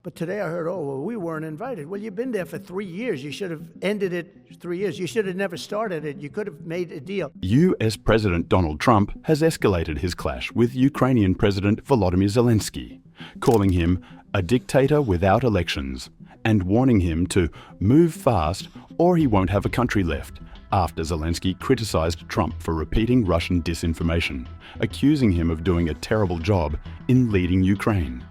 But today I heard, oh, well, we weren't invited. Well, you've been there for 3 years. You should have ended it 3 years. You should have never started it. You could have made a deal. U.S. President Donald Trump has escalated his clash with Ukrainian President Volodymyr Zelenskyy, calling him a dictator without elections and warning him to move fast or he won't have a country left, after Zelenskyy criticized Trump for repeating Russian disinformation, accusing him of doing a terrible job in leading Ukraine.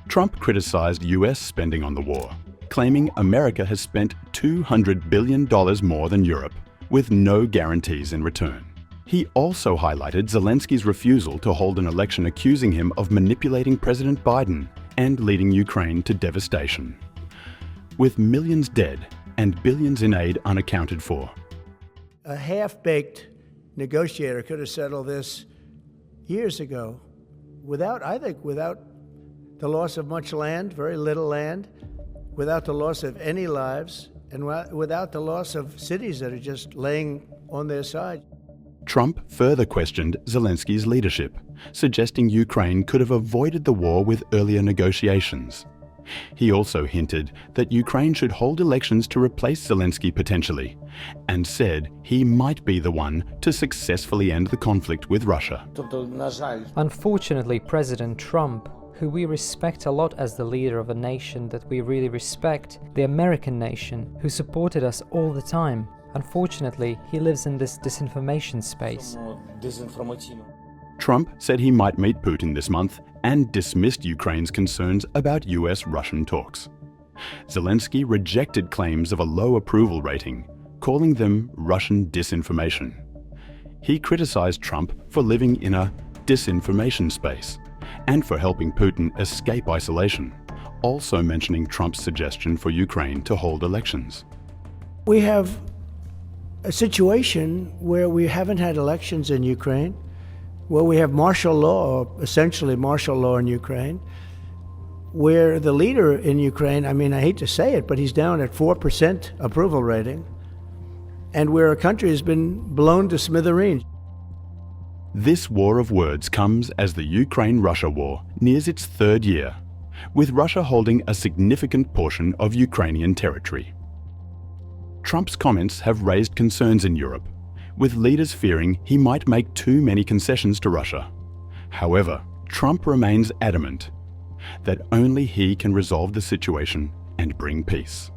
Trump criticized U.S. spending on the war, claiming America has spent $200 billion more than Europe, with no guarantees in return. He also highlighted Zelenskyy's refusal to hold an election, accusing him of manipulating President Biden and leading Ukraine to devastation. With millions dead and billions in aid unaccounted for. A half-baked negotiator could have settled this years ago without the loss of much land, very little land, without the loss of any lives, and without the loss of cities that are just laying on their side. Trump further questioned Zelenskyy's leadership, suggesting Ukraine could have avoided the war with earlier negotiations. He also hinted that Ukraine should hold elections to replace Zelenskyy potentially, and said he might be the one to successfully end the conflict with Russia. Unfortunately, President Trump, who we respect a lot as the leader of a nation that we really respect, the American nation, who supported us all the time. Unfortunately, he lives in this disinformation space. Trump said he might meet Putin this month and dismissed Ukraine's concerns about U.S. Russian talks. Zelenskyy rejected claims of a low approval rating, calling them Russian disinformation. He criticized Trump for living in a disinformation space and for helping Putin escape isolation, also mentioning Trump's suggestion for Ukraine to hold elections. We have a situation where we haven't had elections in Ukraine, where we have martial law, or essentially martial law in Ukraine, where the leader in Ukraine, I mean, I hate to say it, but he's down at 4% approval rating, and where a country has been blown to smithereens. This war of words comes as the Ukraine-Russia war nears its third year, with Russia holding a significant portion of Ukrainian territory. Trump's comments have raised concerns in Europe, with leaders fearing he might make too many concessions to Russia. However, Trump remains adamant that only he can resolve the situation and bring peace.